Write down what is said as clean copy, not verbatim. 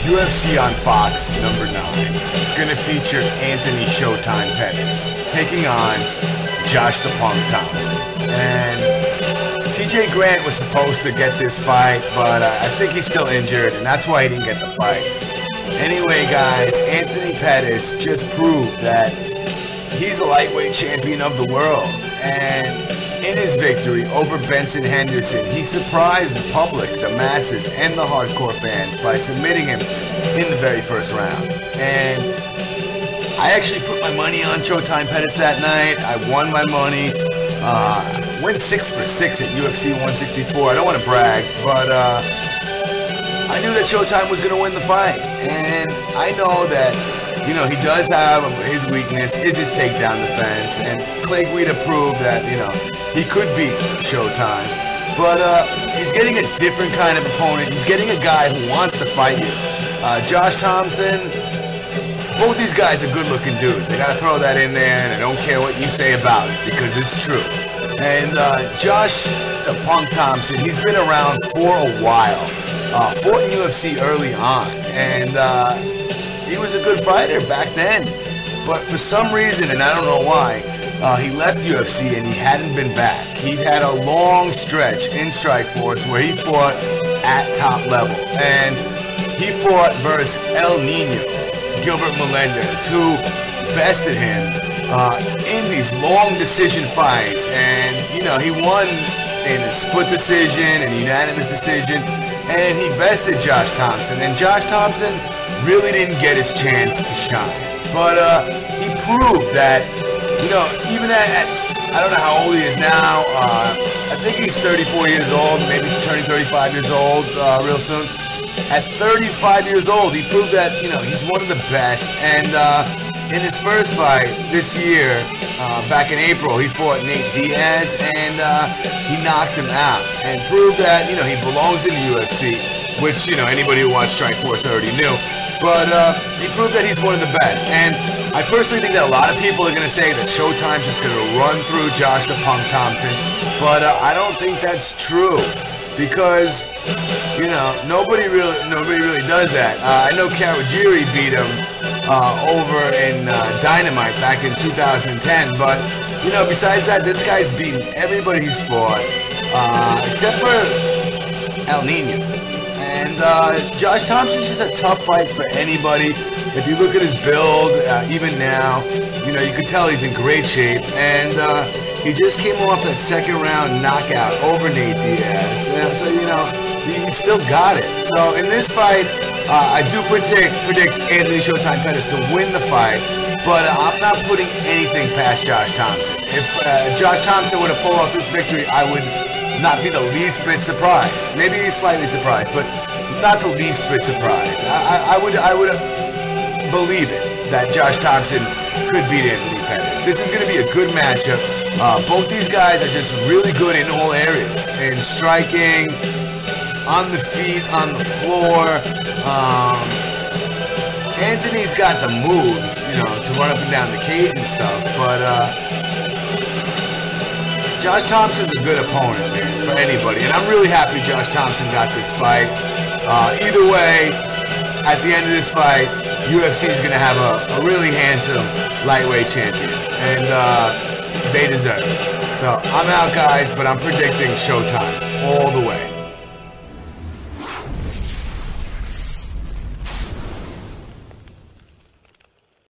UFC on Fox number 9 is going to feature Anthony Showtime Pettis taking on Josh the Punk Thomson. And TJ Grant was supposed to get this fight, but I think he's still injured, and that's why he didn't get the fight. Anyway, guys, Anthony Pettis just proved that he's a lightweight champion of the world. And in his victory over Benson Henderson, he surprised the public, the masses, and the hardcore fans by submitting him in the very first round. And I actually put my money on Showtime Pettis that night. I won my money. Went 6 for 6 at UFC 164. I don't want to brag, but I knew that Showtime was going to win the fight. And I know that, you know, he does have his weakness, is his takedown defense. And Clay Guida proved that, you know, he could beat Showtime. But he's getting a different kind of opponent. He's getting a guy who wants to fight you. Josh Thomson, both these guys are good-looking dudes. I gotta throw that in there, and I don't care what you say about it, because it's true. And Josh the Punk Thomson, he's been around for a while. Fought in UFC early on, and he was a good fighter back then. But for some reason, and I don't know why, he left UFC and he hadn't been back. He had a long stretch in Strikeforce where he fought at top level. And he fought versus El Nino, Gilbert Melendez, who bested him in these long decision fights. And, you know, he won in a split decision, an unanimous decision, and he bested Josh Thomson. And Josh Thomson really didn't get his chance to shine. But he proved that, you know, even at I don't know how old he is now. I think he's 34 years old, maybe turning 35 years old real soon. At 35 years old, he proved that, you know, he's one of the best. And in his first fight this year, back in April, he fought Nate Diaz, and he knocked him out and proved that, you know, he belongs in the UFC, which, you know, anybody who watched Strikeforce already knew. But he proved that he's one of the best. And I personally think that a lot of people are going to say that Showtime's just going to run through Josh the Punk Thomson. But I don't think that's true, because, you know, nobody really does that. I know Kawajiri beat him over in Dynamite back in 2010, but, you know, besides that, this guy's beaten everybody he's fought, except for El Nino. And Josh Thomson's just a tough fight for anybody. If you look at his build, even now, you know, you can tell he's in great shape. And he just came off that second round knockout over Nate Diaz. So, you know, he still got it. So in this fight, I do predict Anthony Showtime Pettis to win the fight, but I'm not putting anything past Josh Thomson. If Josh Thomson were to pull off this victory, I would not be the least bit surprised. Maybe slightly surprised, but not the least bit surprised. I would believe it that Josh Thomson could beat Anthony Pettis. This is going to be a good matchup. Both these guys are just really good in all areas, in striking, on the feet, on the floor. Anthony's got the moves, you know, to run up and down the cage and stuff, but Josh Thomson's a good opponent, man, for anybody. And I'm really happy Josh Thomson got this fight. Either way, at the end of this fight, UFC is going to have a really handsome lightweight champion, and they deserve it. So I'm out, guys, but I'm predicting Showtime all the way.